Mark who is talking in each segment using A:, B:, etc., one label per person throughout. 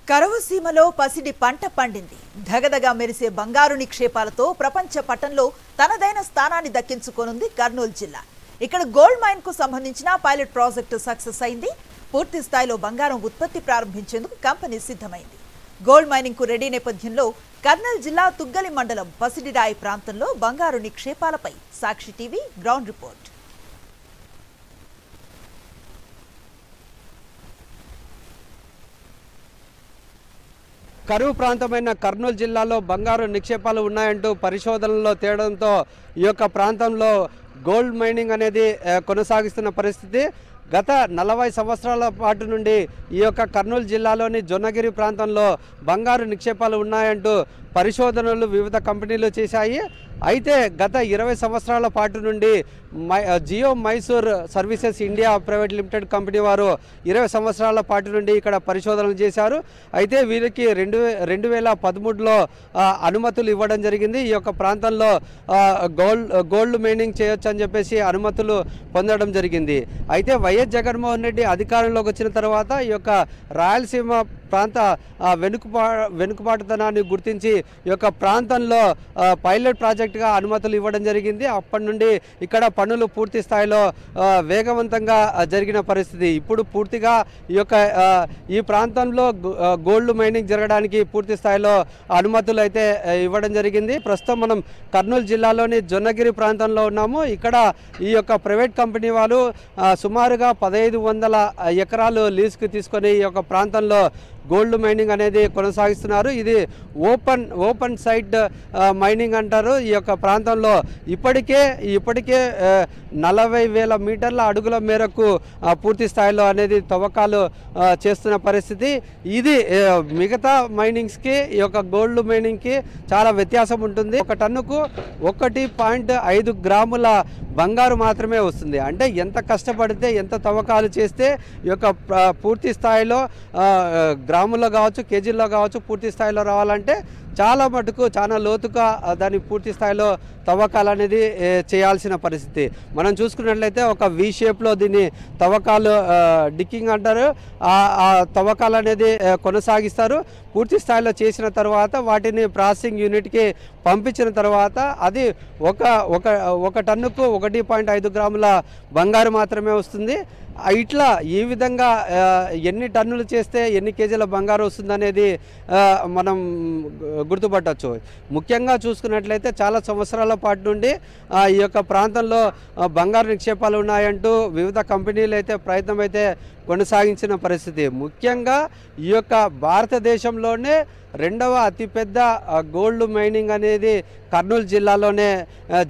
A: కరువు సీమలో పసిడి పంట పండింది. ధగధగా మెరిసే బంగారు నిక్షేపాలతో ప్రపంచ పటంలో తనదైన స్థానాన్ని దక్కించుకోనుంది కర్నూలు జిల్లా. ఇక్కడ గోల్డ్ మైన్ కు సంబంధించిన పైలట్ ప్రాజెక్టు సక్సెస్ అయింది. పూర్తి స్థాయిలో బంగారం ఉత్పత్తి ప్రారంభించేందుకు కంపెనీ సిద్ధమైంది. గోల్డ్ మైనింగ్ కు రెడీ నేపథ్యంలో కర్నూలు జిల్లా తుగ్గలి మండలం పసిడిరాయి ప్రాంతంలో బంగారు నిక్షేపాలపై సాక్షి టీవీ గ్రౌండ్ రిపోర్ట్.
B: కరువు ప్రాంతమైన కర్నూలు జిల్లాలో బంగారు నిక్షేపాలు ఉన్నాయంటూ పరిశోధనలో తేవడంతో ఈ యొక్క ప్రాంతంలో గోల్డ్ మైనింగ్ అనేది కొనసాగిస్తున్న పరిస్థితి. గత 40 సంవత్సరాల పాటు నుండి ఈ యొక్క కర్నూలు జిల్లాలోని జొన్నగిరి ప్రాంతంలో బంగారు నిక్షేపాలు ఉన్నాయంటూ పరిశోధనలు వివిధ కంపెనీలు చేశాయి. అయితే గత 20 సంవత్సరాల పాటు నుండి Geo Mysore services India private limited company వారు 20 సంవత్సరాల పాటు నుండి ఇక్కడ పరిశోధనలు చేశారు. అయితే వీరికి 2013లో అనుమతులు ఇవ్వడం జరిగింది. ఈ యొక్క ప్రాంతంలో గోల్డ్ మైనింగ్ చేయొచ్చు అని చెప్పేసి అనుమతులు పొందడం జరిగింది. అయితే వైఎస్ జగన్మోహన్ రెడ్డి అధికారంలోకి వచ్చిన తర్వాత ఈ యొక్క రాయలసీమ ప్రాంత వెనుకబాటుతనాన్ని గుర్తించి ఈ యొక్క ప్రాంతంలో పైలట్ ప్రాజెక్టుగా అనుమతులు ఇవ్వడం జరిగింది. అప్పటి నుండి ఇక్కడ పనులు పూర్తి స్థాయిలో వేగవంతంగా జరిగిన పరిస్థితి. ఇప్పుడు పూర్తిగా ఈ ప్రాంతంలో గోల్డ్ మైనింగ్ జరగడానికి పూర్తి స్థాయిలో అనుమతులు అయితే ఇవ్వడం జరిగింది. ప్రస్తుతం మనం కర్నూలు జిల్లాలోని జొన్నగిరి ప్రాంతంలో ఉన్నాము. ఇక్కడ ఈ యొక్క ప్రైవేట్ కంపెనీ వాళ్ళు సుమారుగా 1500 ఎకరాలు లీజుకు తీసుకొని ఈ యొక్క ప్రాంతంలో గోల్డ్ మైనింగ్ అనేది కొనసాగిస్తున్నారు. ఇది ఓపెన్ సైట్ మైనింగ్ అంటారు. ఈ యొక్క ప్రాంతంలో ఇప్పటికే 40,000 మీటర్ల అడుగుల మేరకు పూర్తి స్థాయిలో అనేది తవ్వకాలు చేస్తున్న పరిస్థితి. ఇది మిగతా మైనింగ్స్కి ఈ యొక్క గోల్డ్ మైనింగ్కి చాలా వ్యత్యాసం ఉంటుంది. ఒక టన్నుకు 1.5 గ్రాముల బంగారు మాత్రమే వస్తుంది. అంటే ఎంత కష్టపడితే ఎంత తవ్వకాలు చేస్తే ఈ యొక్క పూర్తి స్థాయిలో గ్రాముల్లో కావచ్చు కేజీల్లో కావచ్చు పూర్తి స్థాయిలో రావాలంటే చాలా లోతుగా దాని పూర్తి స్థాయిలో తవ్వకాలు అనేది చేయాల్సిన పరిస్థితి. మనం చూసుకున్నట్లయితే ఒక వి షేప్లో దీన్ని తవ్వకాలు డిక్కింగ్ అంటారు. ఆ తవ్వకాలు అనేది కొనసాగిస్తారు. పూర్తి స్థాయిలో చేసిన తర్వాత వాటిని ప్రాసెసింగ్ యూనిట్కి పంపించిన తర్వాత అది ఒక టన్నుకు 1.5 గ్రాముల బంగారు మాత్రమే వస్తుంది. ఇట్లా ఈ విధంగా ఎన్ని టన్నులు చేస్తే ఎన్ని కేజీల బంగారు వస్తుందనేది మనం గుర్తుపట్టవచ్చు. ముఖ్యంగా చూసుకున్నట్లయితే చాలా సంవత్సరాల పాటు నుండి ఈ యొక్క ప్రాంతంలో బంగారు నిక్షేపాలు ఉన్నాయంటూ వివిధ కంపెనీలు అయితే ప్రయత్నం అయితే కొనసాగించిన పరిస్థితి. ముఖ్యంగా ఈ యొక్క భారతదేశంలోనే 2వ అతిపెద్ద గోల్డ్ మైనింగ్ అనేది కర్నూలు జిల్లాలోనే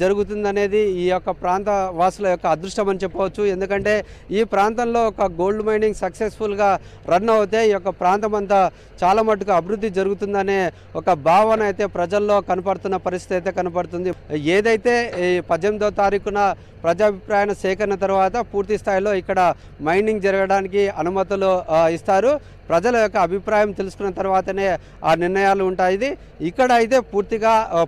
B: జరుగుతుందనేది ఈ యొక్క ప్రాంత వాసుల యొక్క అదృష్టం అని చెప్పవచ్చు. ఎందుకంటే ఈ ప్రాంతంలో ఒక గోల్డ్ మైనింగ్ సక్సెస్ఫుల్గా రన్ అవుతే ఈ యొక్క ప్రాంతం అంతా చాలా మటుకు అభివృద్ధి జరుగుతుందనే ఒక భావన అయితే ప్రజల్లో కనపడుతున్న పరిస్థితి అయితే కనపడుతుంది. ఏదైతే ఈ 18వ తారీఖున ప్రజాభిప్రాయ సేకరణ తర్వాత పూర్తి స్థాయిలో ఇక్కడ మైనింగ్ జరగడానికి అనుమతులు ఇస్తారు. ప్రజల యొక్క అభిప్రాయం తెలుసుకున్న తర్వాతనే ఆ నిర్ణయాలు ఉంటాయి. ఇక్కడ అయితే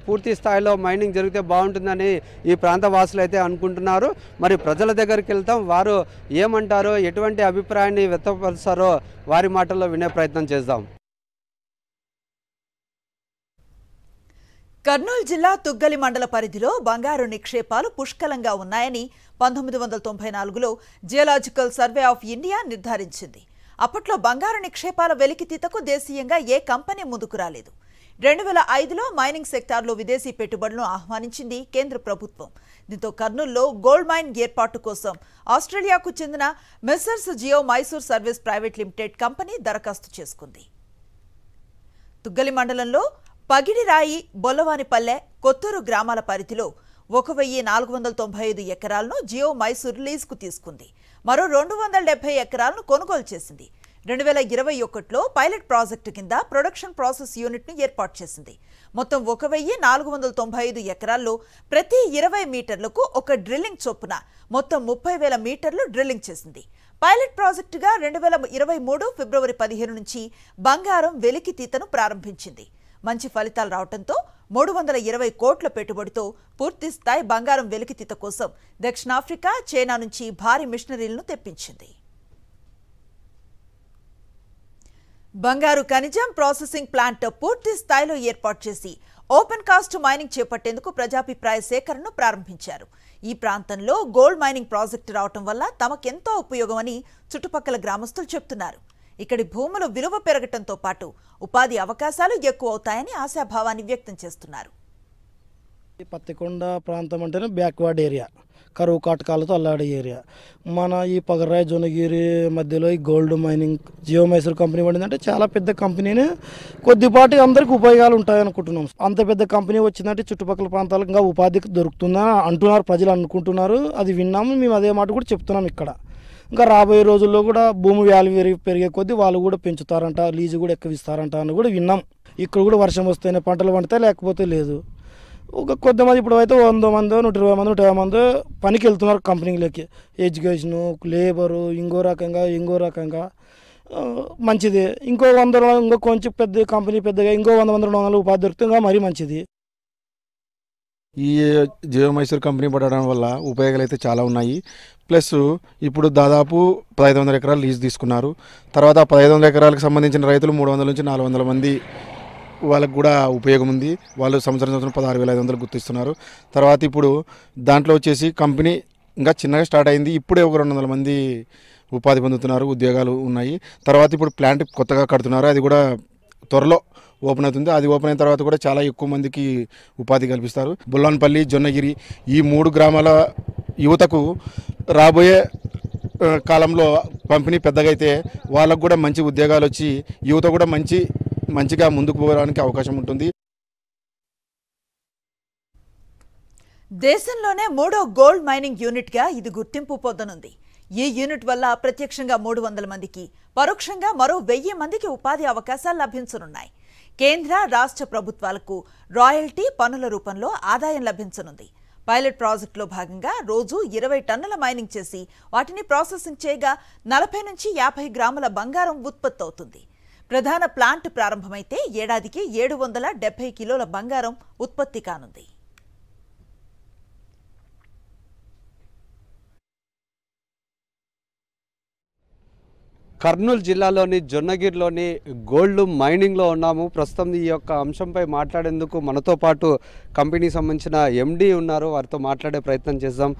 B: పూర్తి స్థాయిలో మైనింగ్ జరిగితే బాగుంటుందని ఈ ప్రాంత వాసులు అయితే అనుకుంటున్నారు. మరి ప్రజల దగ్గరికి వెళ్తాం, వారు ఏమంటారో ఎటువంటి అభిప్రాయాన్ని వ్యక్తపరుస్తారో వారి మాటల్లో వినే ప్రయత్నం చేద్దాం.
A: కర్నూలు జిల్లా తుగ్గలి మండల పరిధిలో బంగారు నిక్షేపాలు పుష్కలంగా ఉన్నాయని 1994లో జియోలాజికల్ సర్వే ఆఫ్ ఇండియా నిర్ధారించింది. అప్పట్లో బంగారు నిక్షేపాల వెలికితీతకు దేశీయంగా ఏ కంపెనీ ముందుకు రాలేదు. 2005లో మైనింగ్ సెక్టార్లో విదేశీ పెట్టుబడులను ఆహ్వానించింది కేంద్ర ప్రభుత్వం. దీంతో కర్నూలులో గోల్డ్ మైన్ ఏర్పాటు కోసం ఆస్ట్రేలియాకు చెందిన Messrs Geo Mysore service private limited company దరఖాస్తు చేసుకుంది. తుగ్గలి మండలంలో పగిడిరాయి, బొల్లవానిపల్లె, కొత్తూరు గ్రామాల పరిధిలో 1,495 ఎకరాలను జియో మైసూర్ లీజుకు తీసుకుంది. మరో 270 ఎకరాలను కొనుగోలు చేసింది. 2021లో పైలట్ ప్రాజెక్టు కింద ప్రొడక్షన్ ప్రాసెస్ యూనిట్ను ఏర్పాటు చేసింది. మొత్తం 1,495 ఎకరాల్లో ప్రతి 20 మీటర్లకు ఒక డ్రిల్లింగ్ చొప్పున మొత్తం 30,000 మీటర్లు డ్రిల్లింగ్ చేసింది. పైలట్ ప్రాజెక్టుగా 2023 ఫిబ్రవరి 15 నుంచి బంగారం వెలికితీతను ప్రారంభించింది. మంచి ఫలితాలు రావడంతో 320 కోట్ల పెట్టుబడితో పూర్తి స్థాయి బంగారం వెలికితీత కోసం దక్షిణాఫ్రికా, చైనా నుంచి భారీ మిషనరీలను తెప్పించింది. బంగారు ఖనిజం ప్రాసెసింగ్ ప్లాంట్ పూర్తి స్థాయిలో ఏర్పాటు చేసి ఓపెన్ కాస్ట్ మైనింగ్ చేపట్టేందుకు ప్రజాభిప్రాయ సేకరణను ప్రారంభించారు. ఈ ప్రాంతంలో గోల్డ్ మైనింగ్ ప్రాజెక్టు రావటం వల్ల తమకెంతో ఉపయోగమని చుట్టుపక్కల గ్రామస్తులు చెప్తున్నారు. ఇక్కడి భూముల విలువ పెరగటంతో పాటు ఉపాధి అవకాశాలు ఎక్కువ అవుతాయని ఆశాభావాన్ని వ్యక్తం చేస్తున్నారు.
C: పత్తికొండ ప్రాంతం అంటేనే బ్యాక్వర్డ్ ఏరియా, కరువు కాటకాలతో అల్లాడే ఏరియా. మన ఈ పగరాయ్ జొనగిరి మధ్యలో ఈ gold mining Geo Mysore company పడిందంటే చాలా పెద్ద కంపెనీనే, కొద్దిపాటి అందరికి ఉపయోగాలు ఉంటాయనుకుంటున్నాం. అంత పెద్ద కంపెనీ వచ్చిందంటే చుట్టుపక్కల ప్రాంతాలకు ఇంకా ఉపాధి దొరుకుతుందని అంటున్నారు, ప్రజలు అనుకుంటున్నారు. అది విన్నాము, మేము అదే మాట కూడా చెప్తున్నాం. ఇక్కడ ఇంకా రాబోయే రోజుల్లో కూడా భూమి వాల్యూ పెరిగే కొద్దీ వాళ్ళు కూడా పెంచుతారంట, లీజు కూడా ఎక్కువ ఇస్తారంట అని కూడా విన్నాం. ఇక్కడ కూడా వర్షం వస్తేనే పంటలు పండితే, లేకపోతే లేదు. ఒక కొద్దిమంది ఇప్పుడు అయితే 100 మందో 120 మంది 150 మంది పనికి వెళ్తున్నారు కంపెనీలకి. ఎడ్యుకేషను, లేబరు, ఇంకో రకంగా మంచిది. ఇంకో 100 ఇంకో కొంచెం పెద్ద కంపెనీ పెద్దగా ఇంకో 100 ఉపాధి దొరికితే ఇంకా మరీ మంచిది.
D: ఈ జియో మైసూర్ కంపెనీ పడడం వల్ల ఉపయోగాలు అయితే చాలా ఉన్నాయి. ప్లస్ ఇప్పుడు దాదాపు 1500 ఎకరాలు లీజ్ తీసుకున్నారు. తర్వాత 1500 ఎకరాలకు సంబంధించిన రైతులు 300 నుంచి 400 మంది వాళ్ళకు కూడా ఉపయోగం ఉంది. వాళ్ళు సంవత్సరం 16,500 గుర్తిస్తున్నారు. తర్వాత ఇప్పుడు దాంట్లో వచ్చేసి కంపెనీ ఇంకా చిన్నగా స్టార్ట్ అయింది. ఇప్పుడే ఒక 200 మంది ఉపాధి పొందుతున్నారు, ఉద్యోగాలు ఉన్నాయి. తర్వాత ఇప్పుడు ప్లాంట్ కొత్తగా కడుతున్నారు, అది కూడా త్వరలో ఓపెన్ అవుతుంది. అది ఓపెన్ అయిన తర్వాత కూడా చాలా ఎక్కువ మందికి ఉపాధి కల్పిస్తారు. బుల్లాన్పల్లి, జొన్నగిరి ఈ 3 గ్రామాల యువతకు రాబోయే కాలంలో కంపెనీ పెద్దగా అయితే వాళ్ళకు కూడా మంచి ఉద్యోగాలు వచ్చి యువత కూడా మంచిగా ముందుకు పోవడానికి అవకాశం ఉంటుంది.
A: దేశంలోనే 3వ గోల్డ్ మైనింగ్ యూనిట్గా ఇది గుర్తింపు పొందనుంది. ఈ యూనిట్ వల్ల ప్రత్యక్షంగా 300 మందికి, పరోక్షంగా మరో 1000 మందికి ఉపాధి అవకాశాలు లభించనున్నాయి. కేంద్ర, రాష్ట్ర ప్రభుత్వాలకు రాయల్టీ పన్నుల రూపంలో ఆదాయం లభించనుంది. పైలట్ ప్రాజెక్టులో భాగంగా రోజు 20 టన్నుల మైనింగ్ చేసి వాటిని ప్రాసెసింగ్ చేయగా 40 నుంచి 50 గ్రాముల బంగారం ఉత్పత్తి అవుతుంది. ప్రధాన ప్లాంట్ ప్రారంభమైతే ఏడాదికి 770 కిలోల బంగారం ఉత్పత్తి కానుంది.
B: కర్నూలు జిల్లాలోని జొన్నగిరిలోని గోల్డ్ మైనింగ్లో ఉన్నాము. ప్రస్తుతం ఈ యొక్క అంశంపై మాట్లాడేందుకు మనతో పాటు కంపెనీకి సంబంధించిన ఎండి ఉన్నారు, వారితో మాట్లాడే ప్రయత్నం చేద్దాం.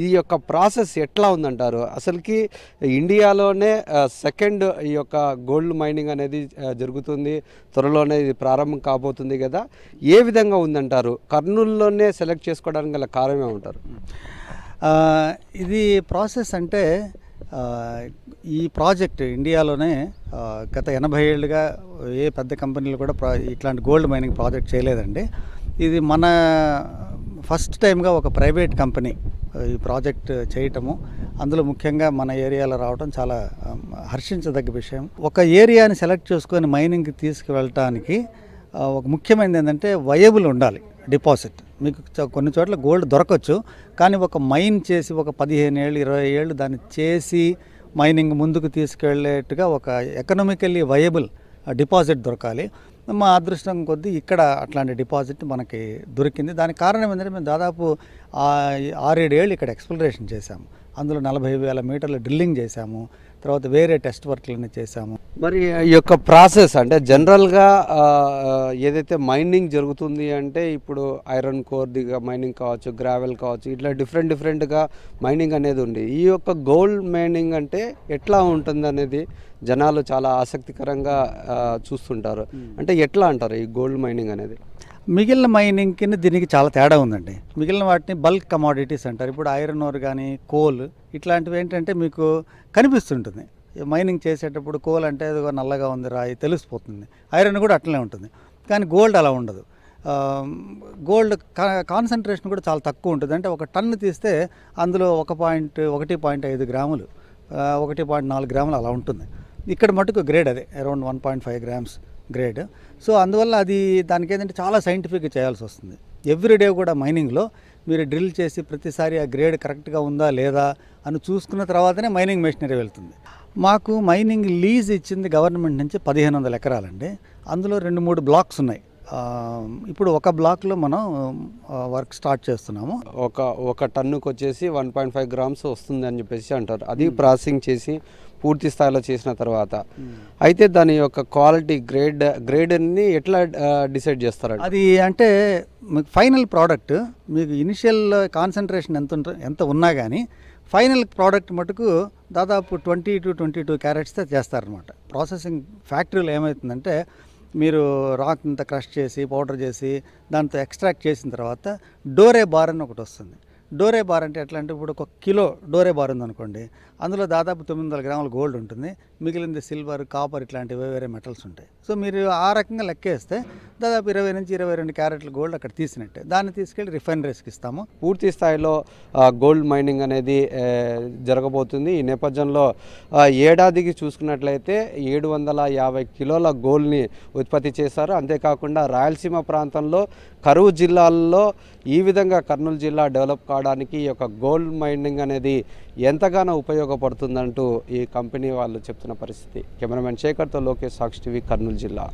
B: ఈ యొక్క ప్రాసెస్ ఎట్లా ఉందంటారు? అసలుకి ఇండియాలోనే సెకండ్ ఈ యొక్క గోల్డ్ మైనింగ్ అనేది జరుగుతుంది, త్వరలోనే ఇది ప్రారంభం కాబోతుంది కదా. ఏ విధంగా ఉందంటారు? కర్నూలులోనే సెలెక్ట్ చేసుకోవడానికి గల కారణం ఏమంటారు?
E: ఇది ప్రాసెస్ అంటే ఈ ప్రాజెక్ట్ ఇండియాలోనే గత 80 ఏళ్ళుగా ఏ పెద్ద కంపెనీలు కూడా ఇట్లాంటి గోల్డ్ మైనింగ్ ప్రాజెక్ట్ చేయలేదండి. ఇది మన ఫస్ట్ టైంగా ఒక ప్రైవేట్ కంపెనీ ఈ ప్రాజెక్ట్ చేయటము, అందులో ముఖ్యంగా మన ఏరియాలో రావడం చాలా హర్షించదగ్గ విషయం. ఒక ఏరియాని సెలెక్ట్ చేసుకొని మైనింగ్కి తీసుకువెళ్ళటానికి ఒక ముఖ్యమైనది ఏంటంటే వయబుల్ ఉండాలి డిపాజిట్. మీకు కొన్ని చోట్ల గోల్డ్ దొరకవచ్చు, కానీ ఒక మైన్ చేసి ఒక 15 ఏళ్ళు 20 ఏళ్ళు దాన్ని చేసి మైనింగ్ ముందుకు తీసుకెళ్ళేట్టుగా ఒక ఎకనామికల్లీ వయబుల్ డిపాజిట్ దొరకాలి. మా అదృష్టం కొద్దీ ఇక్కడ అట్లాంటి డిపాజిట్ మనకి దొరికింది. దానికి కారణం ఏంటంటే మేము దాదాపు 6-7 ఏళ్ళు ఇక్కడ ఎక్స్ప్లోరేషన్ చేశాము. అందులో 40,000 మీటర్ల డ్రిల్లింగ్ చేశాము, తర్వాత వేరే టెస్ట్ వర్క్లన్నీ చేశాము.
B: మరి ఈ యొక్క ప్రాసెస్ అంటే జనరల్గా ఏదైతే మైనింగ్ జరుగుతుంది అంటే ఇప్పుడు ఐరన్ కోర్ దిగా మైనింగ్ కావచ్చు, గ్రావెల్ కావచ్చు, ఇట్లా డిఫరెంట్గా మైనింగ్ అనేది ఉంది. ఈ యొక్క గోల్డ్ మైనింగ్ అంటే ఎట్లా ఉంటుంది అనేది జనాలు చాలా ఆసక్తికరంగా చూస్తుంటారు. అంటే ఎట్లా అంటారు ఈ గోల్డ్ మైనింగ్ అనేది?
E: మిగిలిన మైనింగ్కి దీనికి చాలా తేడా ఉందండి. మిగిలిన వాటిని బల్క్ కమాడిటీస్ అంటారు. ఇప్పుడు ఐరన్ ఓర్ కానీ కోల్ ఇట్లాంటివి ఏంటంటే మీకు కనిపిస్తుంటుంది. మైనింగ్ చేసేటప్పుడు కోల్ అంటే ఏదో నల్లగా ఉంది రాయి తెలిసిపోతుంది. ఐరన్ కూడా అట్లనే ఉంటుంది, కానీ గోల్డ్ అలా ఉండదు. గోల్డ్ కాన్సన్ట్రేషన్ కూడా చాలా తక్కువ ఉంటుంది. అంటే ఒక టన్ను తీస్తే అందులో 1.5 గ్రాములు 1.4 గ్రాములు అలా ఉంటుంది. ఇక్కడ మటుకు గ్రేడ్ అదే అరౌండ్ 1.5 గ్రామ్స్ గ్రేడ్. సో అందువల్ల అది దానికి ఏంటంటే చాలా సైంటిఫిక్గా చేయాల్సి వస్తుంది. ఎవ్రీడే కూడా మైనింగ్లో మీరు డ్రిల్ చేసి ప్రతిసారి ఆ గ్రేడ్ కరెక్ట్గా ఉందా లేదా అని చూసుకున్న తర్వాతనే మైనింగ్ మెషినరీ వెళ్తుంది. మాకు మైనింగ్ లీజ్ ఇచ్చింది గవర్నమెంట్ నుంచి 1500 ఎకరాలండి. అందులో 2-3 బ్లాక్స్ ఉన్నాయి. ఇప్పుడు ఒక బ్లాక్లో మనం వర్క్ స్టార్ట్ చేస్తున్నాము.
B: ఒక టన్నుకు వచ్చేసి 1.5 గ్రామ్స్ వస్తుంది అని చెప్పేసి అంటారు. అది ప్రాసెసింగ్ చేసి పూర్తి స్థాయిలో చేసిన తర్వాత. అయితే దాని యొక్క క్వాలిటీ గ్రేడ్ని ఎట్లా డిసైడ్ చేస్తారు?
E: అది అంటే మీకు ఫైనల్ ప్రోడక్ట్ మీకు ఇనిషియల్ కాన్సన్ట్రేషన్ ఎంత ఉన్నా కానీ ఫైనల్ ప్రోడక్ట్ మటుకు దాదాపు 20 to 22 క్యారెట్స్తో చేస్తారనమాట. ప్రాసెసింగ్ ఫ్యాక్టరీలో ఏమవుతుందంటే మీరు రాక్ అంతా క్రష్ చేసి పౌడర్ చేసి దాంతో ఎక్స్ట్రాక్ట్ చేసిన తర్వాత డోరే బార్ అని ఒకటి వస్తుంది. డోరే బార్ అంటే ఎట్లా అంటే ఇప్పుడు 1 కిలో డోరే బార్ ఉందనుకోండి, అందులో దాదాపు 900 గ్రాముల గోల్డ్ ఉంటుంది, మిగిలింది సిల్వర్, కాపర్ ఇట్లాంటివి వేరే మెటల్స్ ఉంటాయి. సో మీరు ఆ రకంగా లెక్కేస్తే దాదాపు 20 నుంచి 22 క్యారెట్ల గోల్డ్ అక్కడ తీసినట్టే. దాన్ని తీసుకెళ్ళి రిఫైనరీస్కి ఇస్తాము.
B: పూర్తి స్థాయిలో గోల్డ్ మైనింగ్ అనేది జరగబోతుంది. ఈ నేపథ్యంలో ఏడాదికి చూసుకున్నట్లయితే 750 కిలోల గోల్డ్ని ఉత్పత్తి చేశారు. అంతేకాకుండా రాయలసీమ ప్రాంతంలో కరువు జిల్లాల్లో ఈ విధంగా కర్నూలు జిల్లా డెవలప్ కావడానికి ఈ యొక్క గోల్డ్ మైనింగ్ అనేది ఎంతగానో ఉపయోగపడుతుందంటూ ఈ కంపెనీ వాళ్ళు చెప్తున్న పరిస్థితి. కెమెరామెన్ శేఖర్తో లోకేష్, సాక్షి టీవీ, కర్నూలు జిల్లా.